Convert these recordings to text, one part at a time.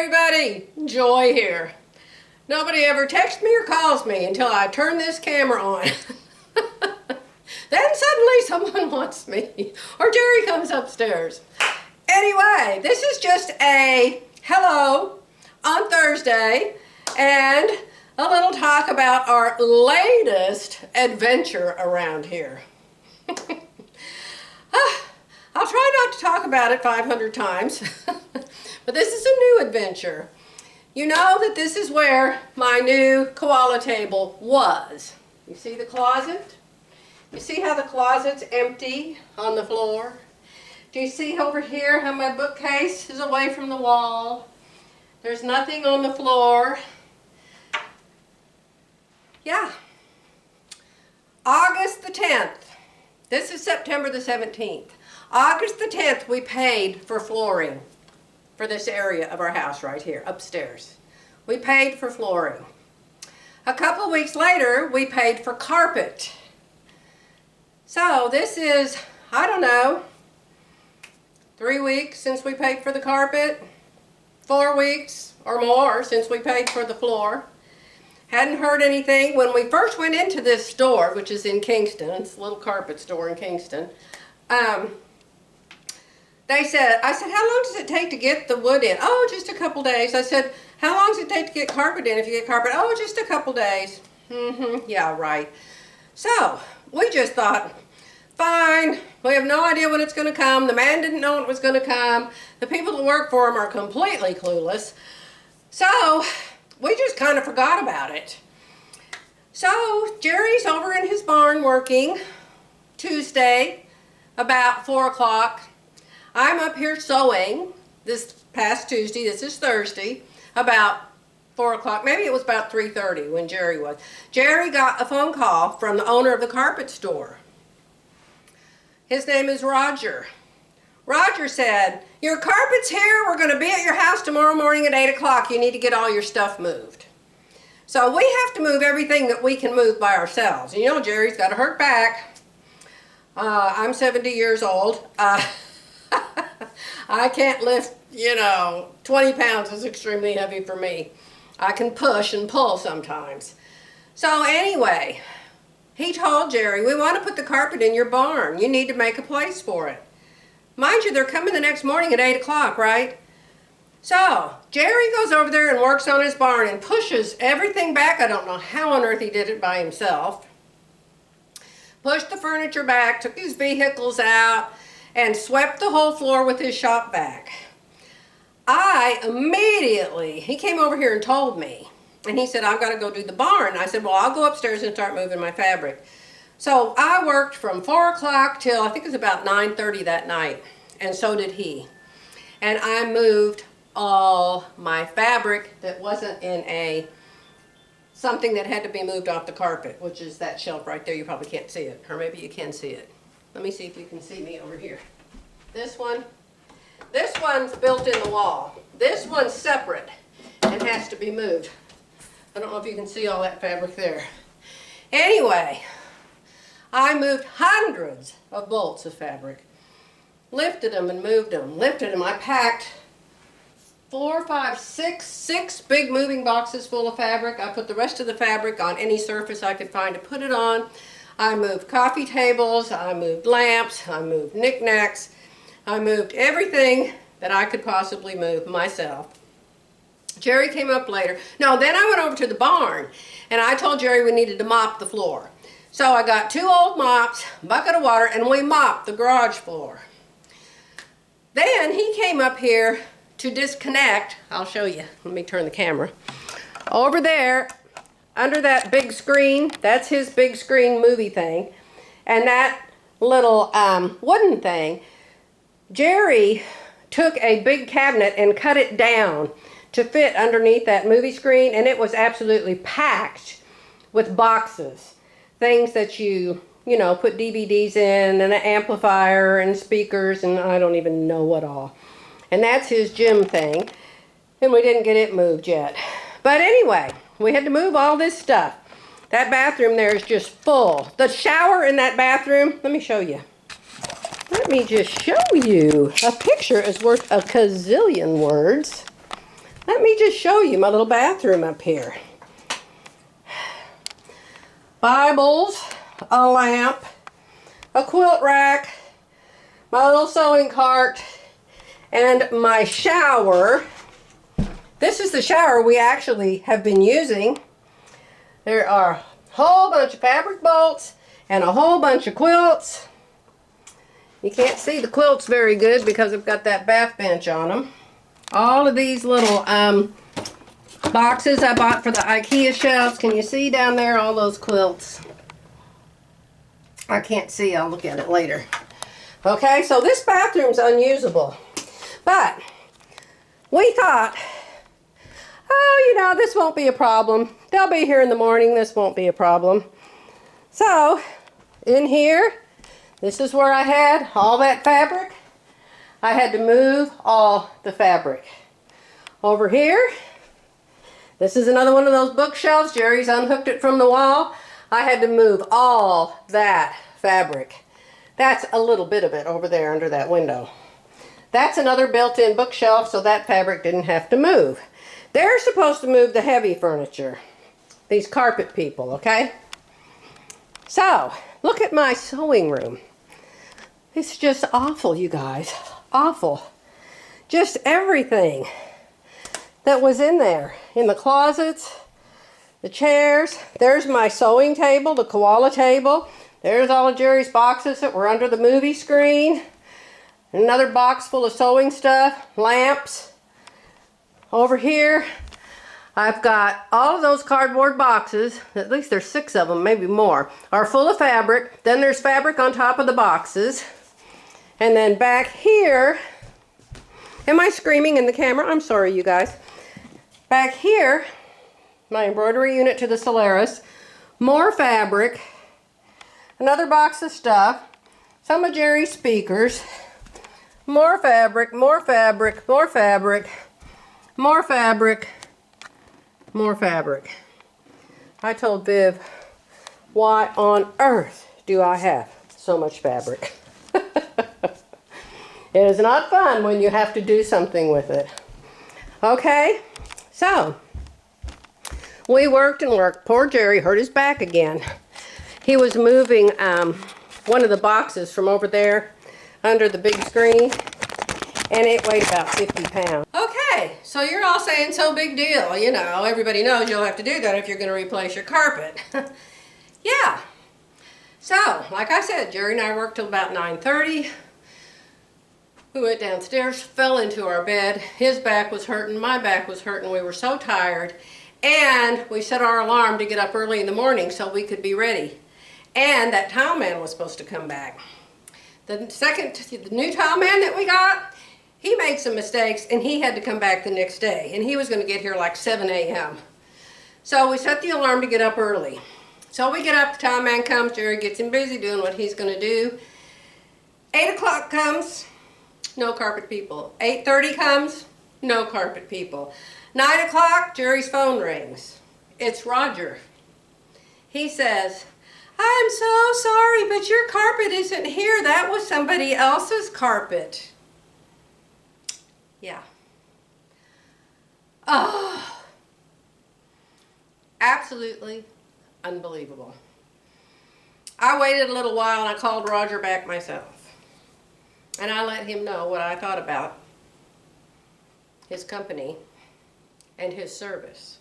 everybody, Joy here. Nobody ever texts me or calls me until I turn this camera on. Then suddenly someone wants me, or Jerry comes upstairs. Anyway, this is just a hello on Thursday and a little talk about our latest adventure around here. I'll try not to talk about it 500 times, but this is a new adventure. You know that this is where my new koala table was. You see the closet? You see how the closet's empty on the floor? Do you see over here how my bookcase is away from the wall? There's nothing on the floor. Yeah. August the 10th. This is September the 17th. August the 10th, we paid for flooring for this area of our house right here, upstairs. We paid for flooring. A couple weeks later, we paid for carpet. So this is, I don't know, 3 weeks since we paid for the carpet, 4 weeks or more since we paid for the floor. Hadn't heard anything. When we first went into this store, which is in Kingston, it's a little carpet store in Kingston, I said, how long does it take to get the wood in? Oh, just a couple days. I said, how long does it take to get carpet in if you get carpet? Oh, just a couple days. Yeah, right. So, we just thought, fine, we have no idea when it's going to come. The man didn't know it was going to come. The people that work for him are completely clueless. So, we just kind of forgot about it. So, Jerry's over in his barn working Tuesday about 4 o'clock. I'm up here sewing this past Tuesday, this is Thursday, about 4 o'clock. Maybe it was about 3:30 when Jerry was. Jerry got a phone call from the owner of the carpet store. His name is Roger. Roger said, your carpet's here, we're going to be at your house tomorrow morning at 8 o'clock. You need to get all your stuff moved. So we have to move everything that we can move by ourselves. And you know, Jerry's got a hurt back. I'm 70 years old. I can't lift, 20 pounds is extremely heavy for me. I can push and pull sometimes. So anyway, he told Jerry, we want to put the carpet in your barn. You need to make a place for it. Mind you, they're coming the next morning at 8 o'clock, right? So Jerry goes over there and works on his barn and pushes everything back. I don't know how on earth he did it by himself. Pushed the furniture back, took his vehicles out, and swept the whole floor with his shop vac. He came over here and told me, and he said, I've got to go do the barn. I said, well, I'll go upstairs and start moving my fabric. So I worked from 4 o'clock till I think it was about 9:30 that night, and so did he. And I moved all my fabric that wasn't in something that had to be moved off the carpet, which is that shelf right there. You probably can't see it, or maybe you can see it. Let me see if you can see me over here. This one's built in the wall. This one's separate and has to be moved. I don't know if you can see all that fabric there. Anyway, I moved hundreds of bolts of fabric. Lifted them and moved them. Lifted them. I packed 4, 5, 6 big moving boxes full of fabric. I put the rest of the fabric on any surface I could find to put it on. I moved coffee tables, I moved lamps, I moved knickknacks, I moved everything that I could possibly move myself. Jerry came up later. No, then I went over to the barn and I told Jerry we needed to mop the floor. So I got 2 old mops, a bucket of water, and we mopped the garage floor. Then he came up here to disconnect. I'll show you. Let me turn the camera. Over there, under that big screen, that's his big screen movie thing, and that little wooden thing, Jerry took a big cabinet and cut it down to fit underneath that movie screen, and it was absolutely packed with boxes, things that you put DVDs in, and an amplifier and speakers, and I don't even know what all. And that's his gym thing, and we didn't get it moved yet. But anyway, we had to move all this stuff. That bathroom there is just full. The shower in that bathroom, let me show you. Let me just show you. A picture is worth a gazillion words. Let me just show you my little bathroom up here. Bibles, a lamp, a quilt rack, my little sewing cart, and my shower. This is the shower we actually have been using. There are a whole bunch of fabric bolts and a whole bunch of quilts. You can't see the quilts very good because I've got that bath bench on them. All of these little boxes I bought for the IKEA shelves. Can you see down there all those quilts? I can't see. I'll look at it later. Okay, so this bathroom's unusable. But we thought, oh, you know, this won't be a problem. They'll be here in the morning. This won't be a problem. So, in here, this is where I had all that fabric. I had to move all the fabric. Over here, this is another one of those bookshelves. Jerry's unhooked it from the wall. I had to move all that fabric. That's a little bit of it over there under that window. That's another built-in bookshelf, so that fabric didn't have to move. They're supposed to move the heavy furniture. These carpet people, okay? So, look at my sewing room. It's just awful, you guys. Awful. Just everything that was in there. In the closets, the chairs. There's my sewing table, the koala table. There's all of Jerry's boxes that were under the movie screen. Another box full of sewing stuff, lamps. Over here, I've got all of those cardboard boxes, at least there's 6 of them, maybe more, are full of fabric. Then there's fabric on top of the boxes. And then back here, am I screaming in the camera? I'm sorry, you guys. Back here, my embroidery unit to the Solaris, more fabric, another box of stuff, some of Jerry's speakers, more fabric, more fabric, more fabric, more fabric, more fabric. I told Viv, why on earth do I have so much fabric? It is not fun when you have to do something with it. Okay, so we worked and worked. Poor Jerry hurt his back again. He was moving one of the boxes from over there under the big screen, and it weighed about 50 pounds. Okay, so you're all saying so big deal. You know, everybody knows you'll have to do that if you're going to replace your carpet. Yeah. So, like I said, Jerry and I worked till about 9:30. We went downstairs, fell into our bed. His back was hurting, my back was hurting. We were so tired. And we set our alarm to get up early in the morning so we could be ready. And that tile man was supposed to come back. The new tile man that we got, he made some mistakes and he had to come back the next day. And he was going to get here like 7 a.m. So we set the alarm to get up early. So we get up, the tile man comes, Jerry gets him busy doing what he's going to do. 8 o'clock comes. No carpet people. 8:30 comes, no carpet people. 9 o'clock, Jerry's phone rings. It's Roger. He says, I'm so sorry, but your carpet isn't here. That was somebody else's carpet. Yeah. Oh, absolutely unbelievable. I waited a little while and I called Roger back myself. And I let him know what I thought about his company and his service.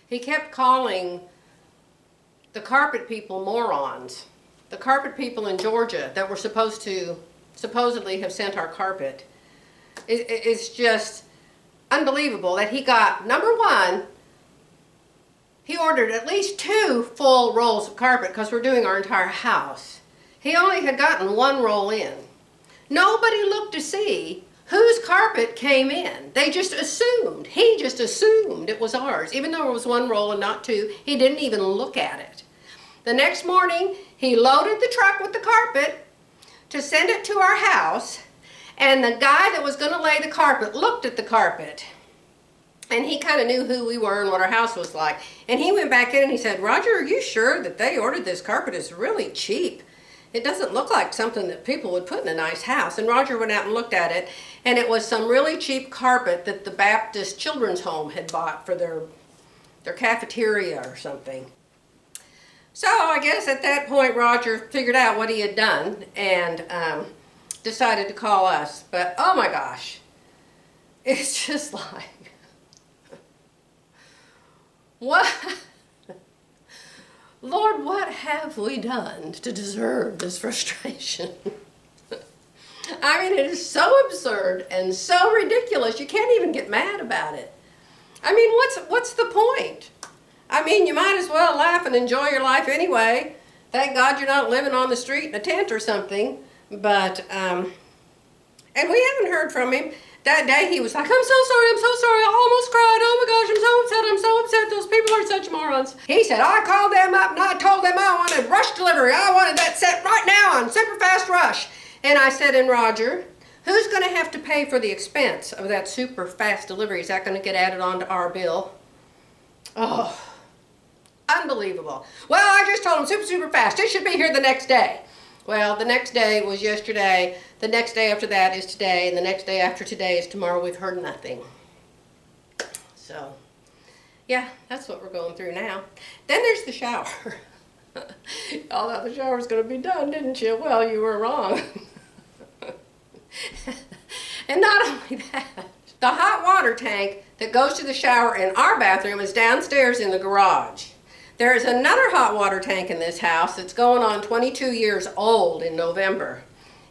He kept calling the carpet people morons. The carpet people in Georgia that were supposedly have sent our carpet. It's just unbelievable that he got, number one, he ordered at least 2 full rolls of carpet because we're doing our entire house. He only had gotten 1 roll in. Nobody looked to see whose carpet came in. They just assumed. He just assumed it was ours. Even though it was 1 roll and not 2, he didn't even look at it. The next morning, he loaded the truck with the carpet to send it to our house, and the guy that was going to lay the carpet looked at the carpet. And he kind of knew who we were and what our house was like. And he went back in and he said, Roger, are you sure that they ordered this carpet? It's really cheap. It doesn't look like something that people would put in a nice house. And Roger went out and looked at it, and it was some really cheap carpet that the Baptist Children's Home had bought for their cafeteria or something. So I guess at that point Roger figured out what he had done and decided to call us. But oh my gosh, it's just like, what? Lord, what have we done to deserve this frustration? I mean, it is so absurd and so ridiculous, you can't even get mad about it. I mean, what's the point? I mean, you might as well laugh and enjoy your life anyway. Thank God you're not living on the street in a tent or something. But, and we haven't heard from him. That day he was like, I'm so sorry, I almost cried. Oh my gosh, I'm so upset. Those people are such morons. He said, I called them up and I told them I wanted rush delivery. I wanted that set right now on super fast rush. And I said, and Roger, who's going to have to pay for the expense of that super fast delivery? Is that going to get added onto our bill? Oh, unbelievable. Well, I just told him super fast. It should be here the next day. Well, the next day was yesterday, the next day after that is today, and the next day after today is tomorrow. We've heard nothing. So, yeah, that's what we're going through now. Then there's the shower. Y'all thought the shower was going to be done, didn't you? Well, you were wrong. And not only that, the hot water tank that goes to the shower in our bathroom is downstairs in the garage. There is another hot water tank in this house that's going on 22 years old in November.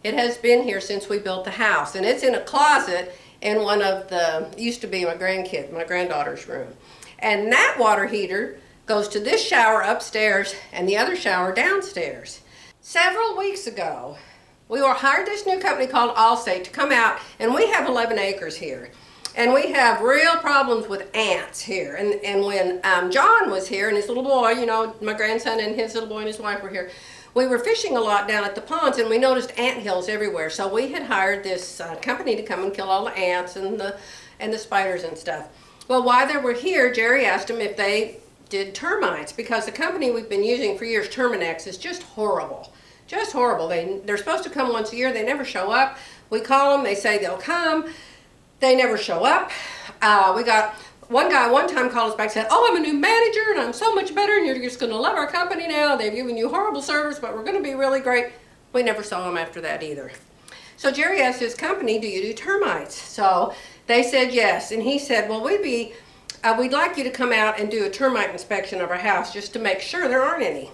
It has been here since we built the house, and it's in a closet in one of the, used to be my granddaughter's room. And that water heater goes to this shower upstairs and the other shower downstairs. Several weeks ago, we hired this new company called Allstate to come out, and we have 11 acres here. And we have real problems with ants here. And when John was here and his little boy, you know, my grandson and his little boy and his wife were here, we were fishing a lot down at the ponds and we noticed ant hills everywhere. So we had hired this company to come and kill all the ants and the spiders and stuff. Well, while they were here, Jerry asked them if they did termites, because the company we've been using for years, Terminex, is just horrible. Just horrible. They're supposed to come once a year. They never show up. We call them. They say they'll come. They never show up. We got one guy one time called us back and said, oh, I'm a new manager and I'm so much better and you're just going to love our company now. They've given you horrible service, but we're going to be really great. We never saw him after that either. So Jerry asked his company, do you do termites? So they said yes. And he said, well, we'd like you to come out and do a termite inspection of our house just to make sure there aren't any.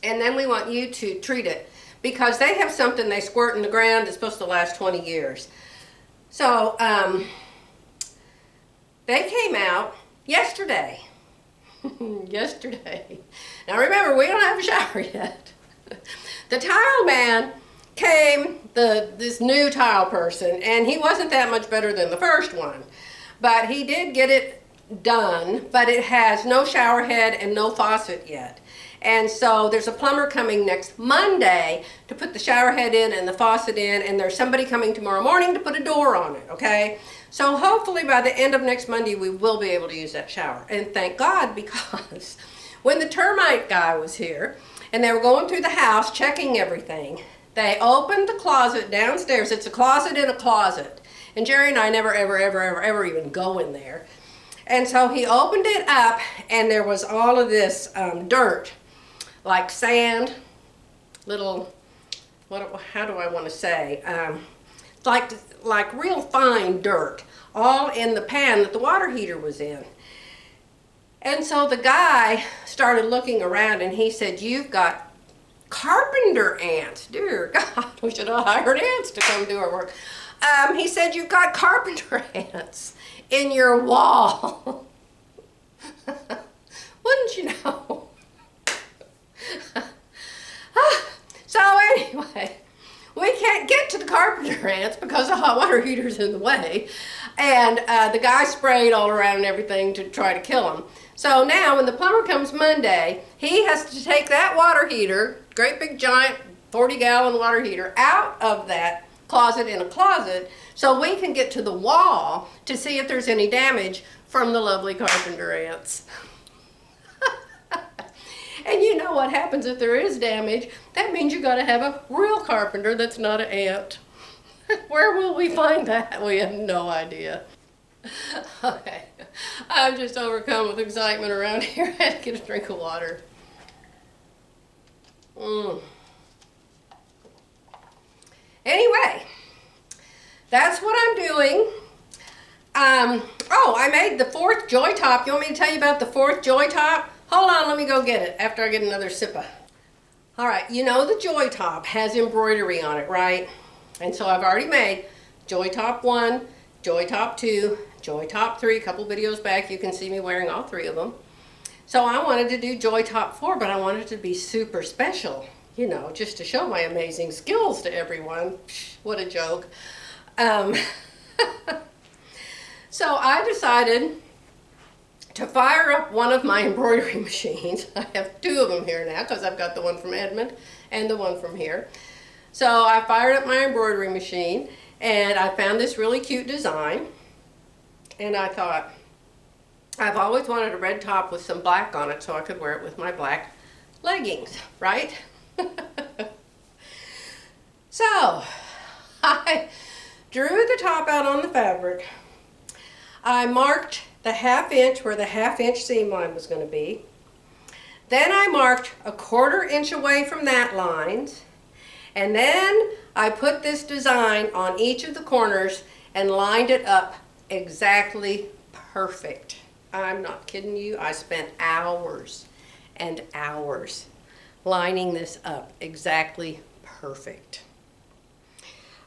And then we want you to treat it, because they have something they squirt in the ground that's supposed to last 20 years. So, they came out yesterday. Yesterday. Now remember, we don't have a shower yet. The tile man came, this new tile person, and he wasn't that much better than the first one. But he did get it done, but it has no shower head and no faucet yet. And so there's a plumber coming next Monday to put the shower head in and the faucet in, and there's somebody coming tomorrow morning to put a door on it, okay? So hopefully by the end of next Monday we will be able to use that shower. And thank God, because when the termite guy was here and they were going through the house checking everything, they opened the closet downstairs. It's a closet in a closet. And Jerry and I never ever even go in there. And so he opened it up and there was all of this dirt, like sand, little, how do I want to say, like real fine dirt, all in the pan that the water heater was in. And so the guy started looking around and he said, you've got carpenter ants. Dear God, we should have hired ants to come do our work. He said, you've got carpenter ants in your wall. Wouldn't you know? So anyway, we can't get to the carpenter ants because the hot water heater's in the way. And the guy sprayed all around and everything to try to kill them. So now when the plumber comes Monday, he has to take that water heater, great big giant 40-gallon water heater, out of that closet in a closet so we can get to the wall to see if there's any damage from the lovely carpenter ants. And you know what happens if there is damage? That means you got to have a real carpenter that's not an ant. Where will we find that? We have no idea. Okay, I'm just overcome with excitement around here. I had to get a drink of water. Anyway, that's what I'm doing. Oh, I made the 4th joy top. You want me to tell you about the 4th joy top? Hold on, let me go get it after I get another sipper. All right, you know the joy top has embroidery on it, right? And so I've already made joy top 1, joy top 2, joy top 3. A couple videos back, you can see me wearing all 3 of them. So I wanted to do joy top 4, but I wanted it to be super special, you know, just to show my amazing skills to everyone. Psh, what a joke. So I decided to fire up one of my embroidery machines. I have 2 of them here now because I've got the one from Edmond and the one from here. So I fired up my embroidery machine and I found this really cute design. And I thought, I've always wanted a red top with some black on it so I could wear it with my black leggings, right? So I drew the top out on the fabric. I marked the 1/2 inch where the 1/2 inch seam line was going to be. Then I marked a 1/4 inch away from that line. And then I put this design on each of the corners and lined it up exactly perfect. I'm not kidding you. I spent hours and hours lining this up exactly perfect.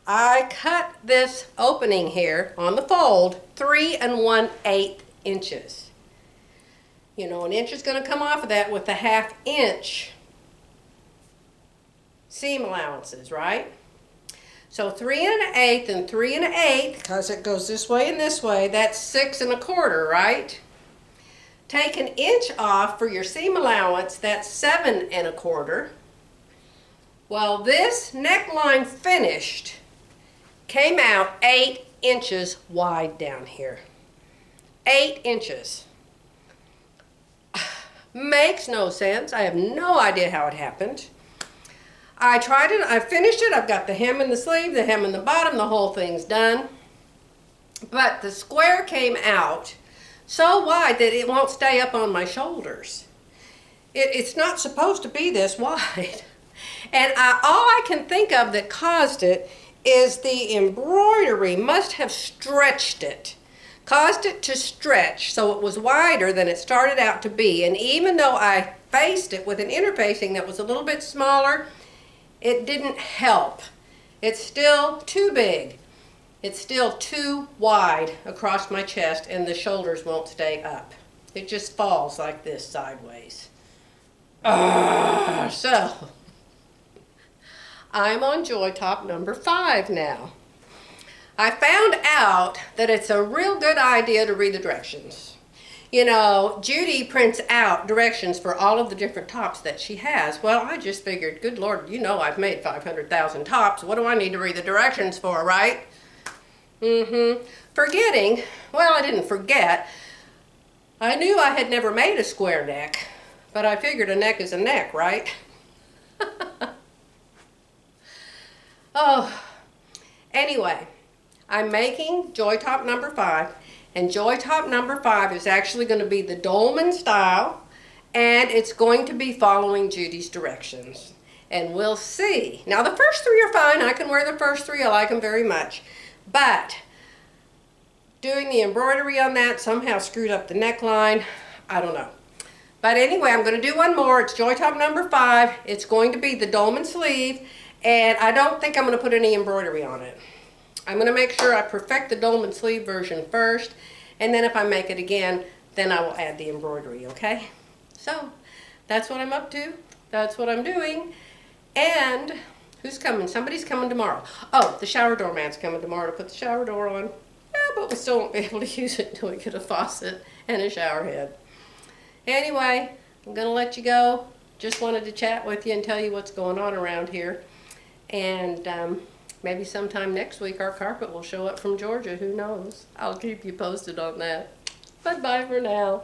I cut this opening here on the fold 3 1/8 inches. You know, an inch is going to come off of that with the 1/2 inch seam allowances, right? So 3 1/8 and 3 1/8, because it goes this way and this way, that's 6 1/4, right? Take an inch off for your seam allowance, that's 7 1/4. Well, this neckline finished came out 8 inches wide down here. 8 inches. Makes no sense. I have no idea how it happened. I tried it, I finished it, I've got the hem in the sleeve, the hem in the bottom, the whole thing's done. But the square came out so wide that it won't stay up on my shoulders. It's not supposed to be this wide. And all I can think of that caused it is the embroidery must have stretched it. Caused it to stretch so it was wider than it started out to be. And even though I faced it with an interfacing that was a little bit smaller, it didn't help. It's still too big. It's still too wide across my chest and the shoulders won't stay up. It just falls like this sideways. So, I'm on joy top number 5 now. I found out that it's a real good idea to read the directions. You know, Judy prints out directions for all of the different tops that she has. Well, I just figured, good Lord, you know I've made 500,000 tops. What do I need to read the directions for, right? Forgetting, well, I didn't forget. I knew I had never made a square neck, but I figured a neck is a neck, right? Oh, anyway, I'm making joy top number 5, and joy top number 5 is actually going to be the dolman style, and it's going to be following Judy's directions. And we'll see. Now the first 3 are fine. I can wear the first 3. I like them very much. But doing the embroidery on that somehow screwed up the neckline. I don't know. But anyway, I'm going to do one more. It's joy top number 5. It's going to be the dolman sleeve, and I don't think I'm going to put any embroidery on it. I'm going to make sure I perfect the dolman sleeve version first, and then if I make it again, then I will add the embroidery, okay? So, that's what I'm up to. That's what I'm doing. And who's coming? Somebody's coming tomorrow. Oh, the shower door man's coming tomorrow to put the shower door on. Yeah, but we still won't be able to use it until we get a faucet and a shower head. Anyway, I'm going to let you go. Just wanted to chat with you and tell you what's going on around here. And maybe sometime next week our carpet will show up from Georgia. Who knows? I'll keep you posted on that. Bye-bye for now.